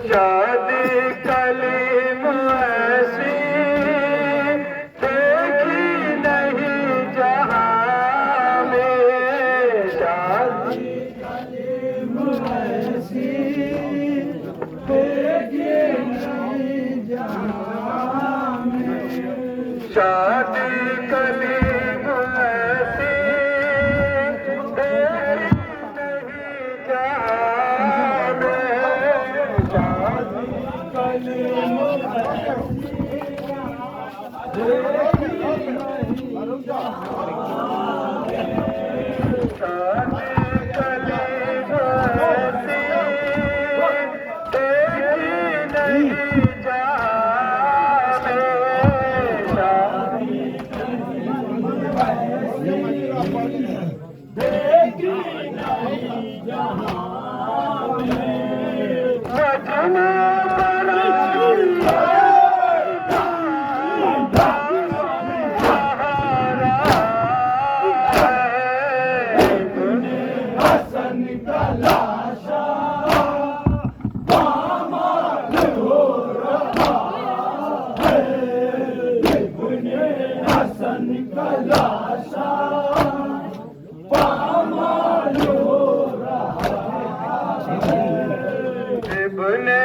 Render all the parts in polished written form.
शादी कलीम ऐसी देखी नहीं जहां में, शादी कलीम ऐसी देखी नहीं जहां में, शादी कलीम ऐसी देखी नहीं जहां में, शादी इब्ने हसन का लाशा पामाल हो रहा है, इब्ने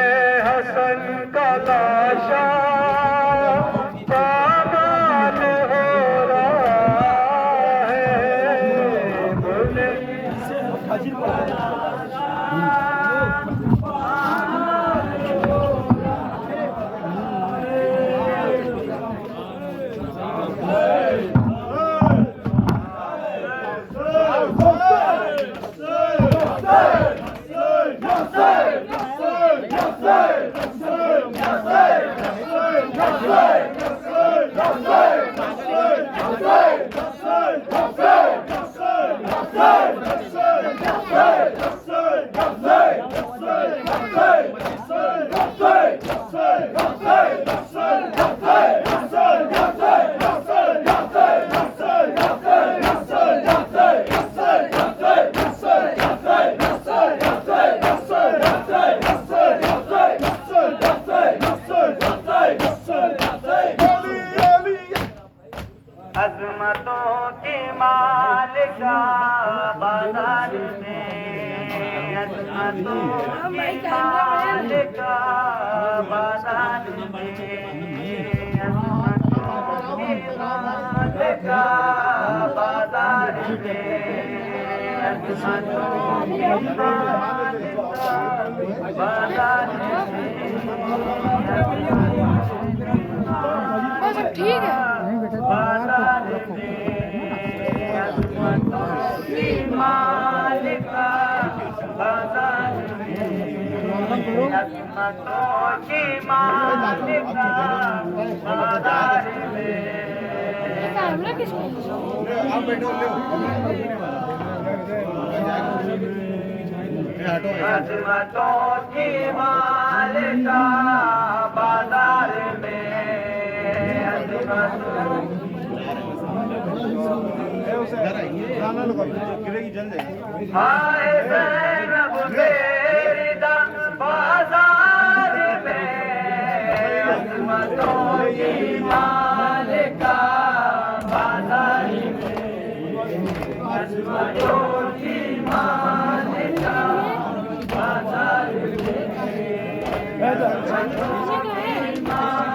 अज़मतों की मालिका बाजार में, अज़मतों की मालिका बाजार में, अज़मतों की मालिका बाजार में, अज़मतों की मालिका बाजार में, ठीक है। बाजार में, अज़मतों की मालिका बाजार में, अज़मतों की मालिका बाजार में, कैमरा किसको? अज़मतों की मालिका बाजार में, हाय ज़ैनब तेरी दम बाजार में, अज़मतों की मालिका बाजार में, अज़मतों की मालिका बाजार में, अज़मतों की मालिका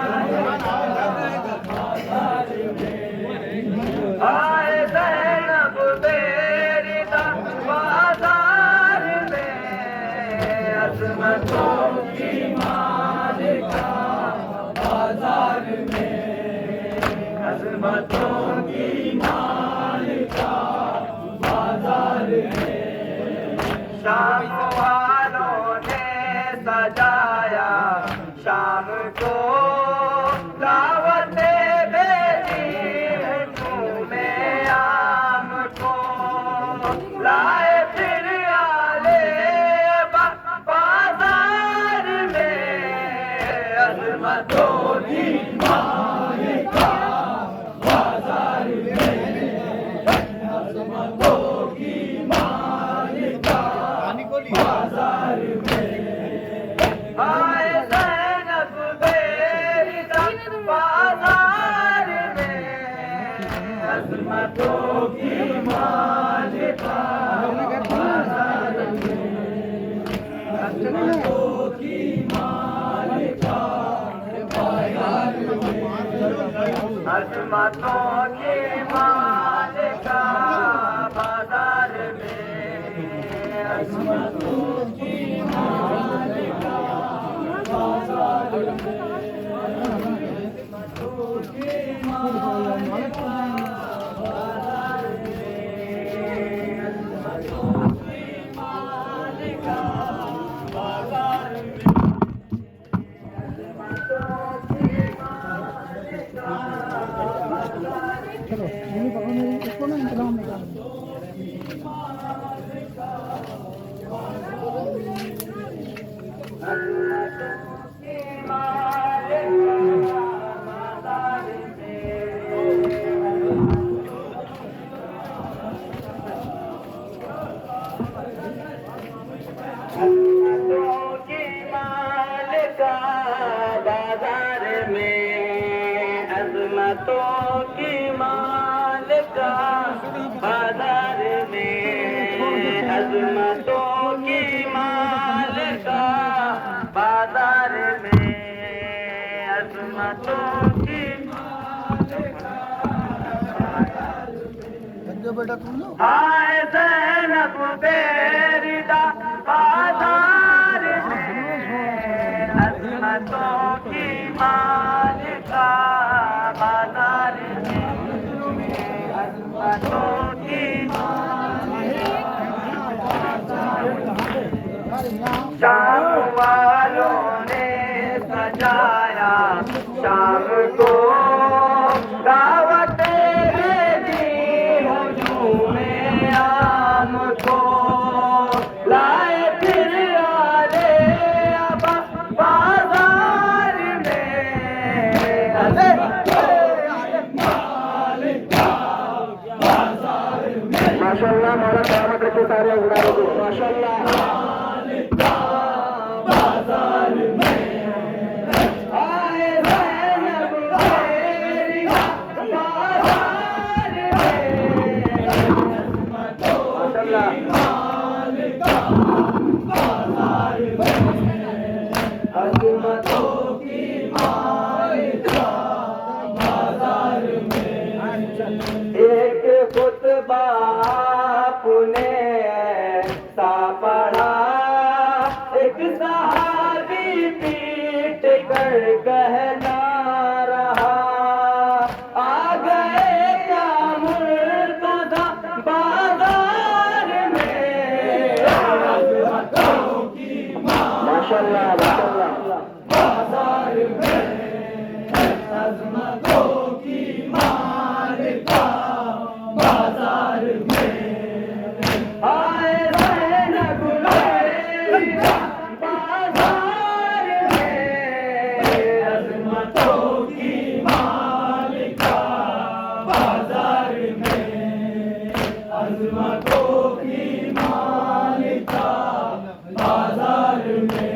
हाय ज़ैनब तेरी दम बाजार में, अज़मतों की मालिका बाजार में, अज़मतों की मालिका बाजार में, शाम वालों ने सजाया शाम को दावते लाए फिर आले बाजार में, अज़मतों की मालिका बाजार में, अज़मतों की मालिका बाजार में, हाय अजमतों की मालिका बाजार में, अजमतों की मालिका बाजार में, अजमतों की मालिका बाजार में, अजमतों की मालिका बाजार में, अजमतों की मालिका बाजार में, अजमतों की मालिका बाजार में। चलो मम्मी पापा मेरी इसको ना इंतजाम निकाल अजमतों की मालिका बाजार में, अजमतों की मालिका बाजार में, अजमतों की मालिका बेटा तुम लो हाय ज़ैनब बेरिदा बाजार में, अजमतों की मालिका बाजार में, अजमतों की शाम वालों ने सजाया शाम को दावत भेजी हुजूमे आम को, लाए फिर आले अबा बाजार में, माशाअल्लाह मौला क़यामत रखे सारे उड़ा दो माशाअल्लाह। बाजार में आए ज़ैनब बेरिदा बाजार में, माशाअल्लाह अजमतों की मालिका बाजार में, एक खुतबा आपने ऐसा पढ़ा, एक सहाबी पीट कर कहना रहा, आ गए क्या मुर्तज़ा बाजार में, अजमतों की माशाअल्लाह माशाअल्लाह बाजार में, अजमतों की मालिका बाजार में, आए ज़ैनब बेरिदा बाजार में, अजमतों की मालिका बाजार में, अजमतों की मालिका बाजार में,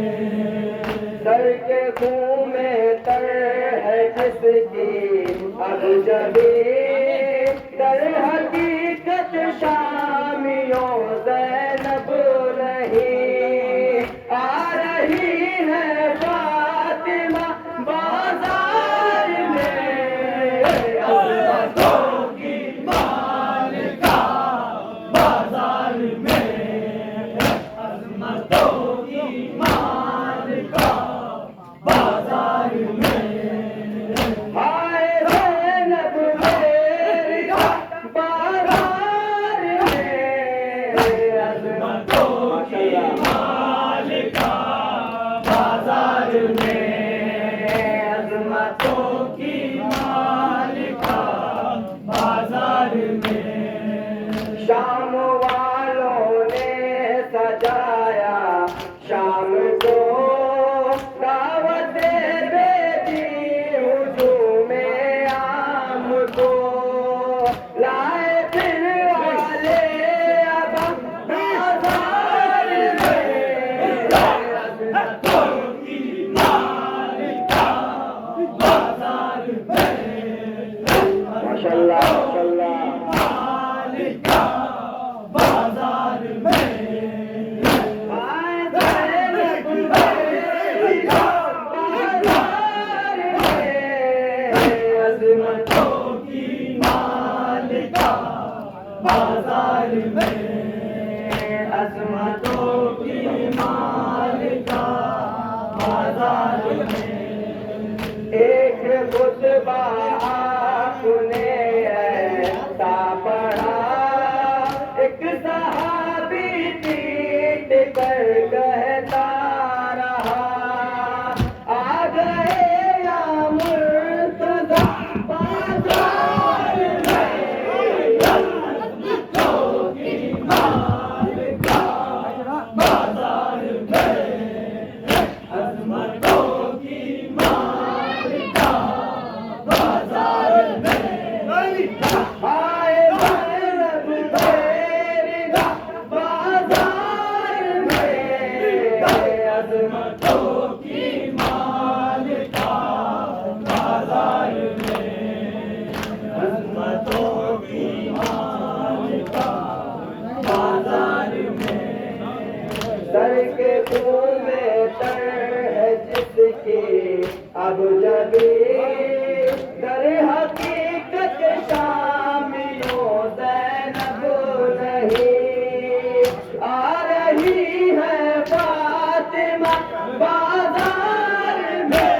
सर के खून में तर है जिसकी अब जबी, तर हकीकत शामियों ज़ैनब नहीं, आ रही है फातिमा बाजार में, अजमतों की मालिका बाजार में, अजमतों की मालिका बाजार में, हाय ज़ैनब बेरिदा बाजार में, अजमतों की मालिका बाजार में, अजमतों की मालिका बाजार में, शाम वालों ने सजाया शाम को दावत भेजी हुजूमे आम को, लाए फिर वाले अबा बाजार में, अजमतों की मालिका बाजार में, माशाअल्लाह माशाअल्लाह मालिका बाजार में, आए ज़ैनब एक खुतबा आपने ऐसा पढ़ा, एक सहाबी पीट कर कहता रहा, आ गए या मुर्तज़ा बाज़ार में, अज़मतों की मालिका बाज़ार में, अज़मतों की मालिका बाज़ार में, आए ज़ैनब मेरी बाज़ार में, अज़मतों की मालिका बाज़ार में, अज़मतों की मालिका बाज़ार में, सर के फूल में तर है जिसकी अब जबी, दर हकीकत शामियों ज़ैनब नहीं, आ रही है फातिमा बाज़ार में,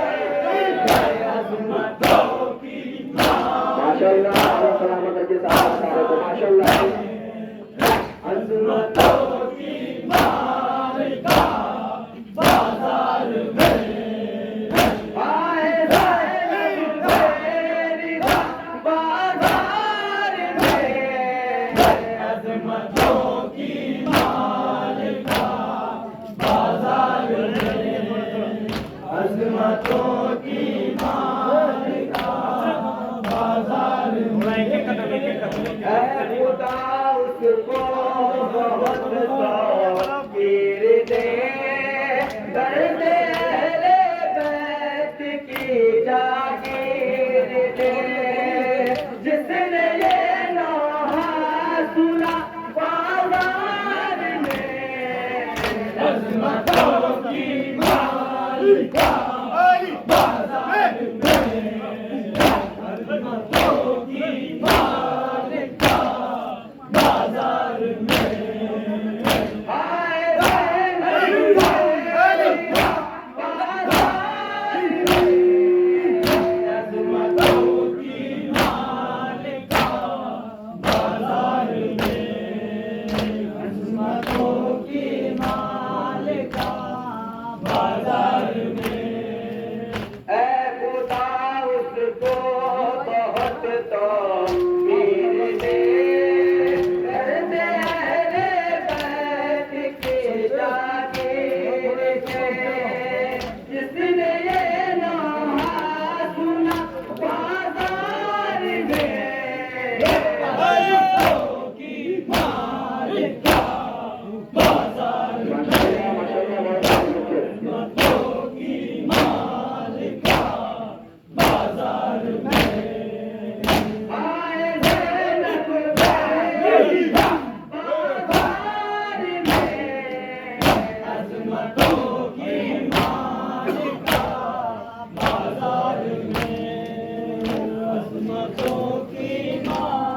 अज़मतों की माशाअल्लाह सलामत के साथ सारे को माशाअल्लाह, अज़मतों की मालिका बाज़ार में, आए ज़ैनब मेरी बाज़ार में, अज़मतों की मालिका बाज़ार में, अज़मतों की मालिका बाज़ार में, ऐ खुदा उसको बहुत तौक़ीर दे, दर्द अहले बैत की जागीर दे, जिसने ये नौहा सुना बाज़ार में, अज़मतों की मालिका बाज़ार में, अज़मतों की मालिका बाज़ार में, आए ज़ैनब मेरी बाज़ार में, अज़मतों की मालिका बाज़ार में, अज़मतों की मालिका बाज़ार में, ऐ खुदा उसको बहुत तौक़ीर दे, दर्द अहले बैत की जागीर दे, जिसने ये नौहा सुना बाज़ार में, अज़मतों की मालिका बाज़ार में, अज़मतों की मालिका बाज़ार में, आए ज़ैनब मेरी बाज़ार में, अज़मतों की मालिका बाज़ार में, अज़मतों की मालिका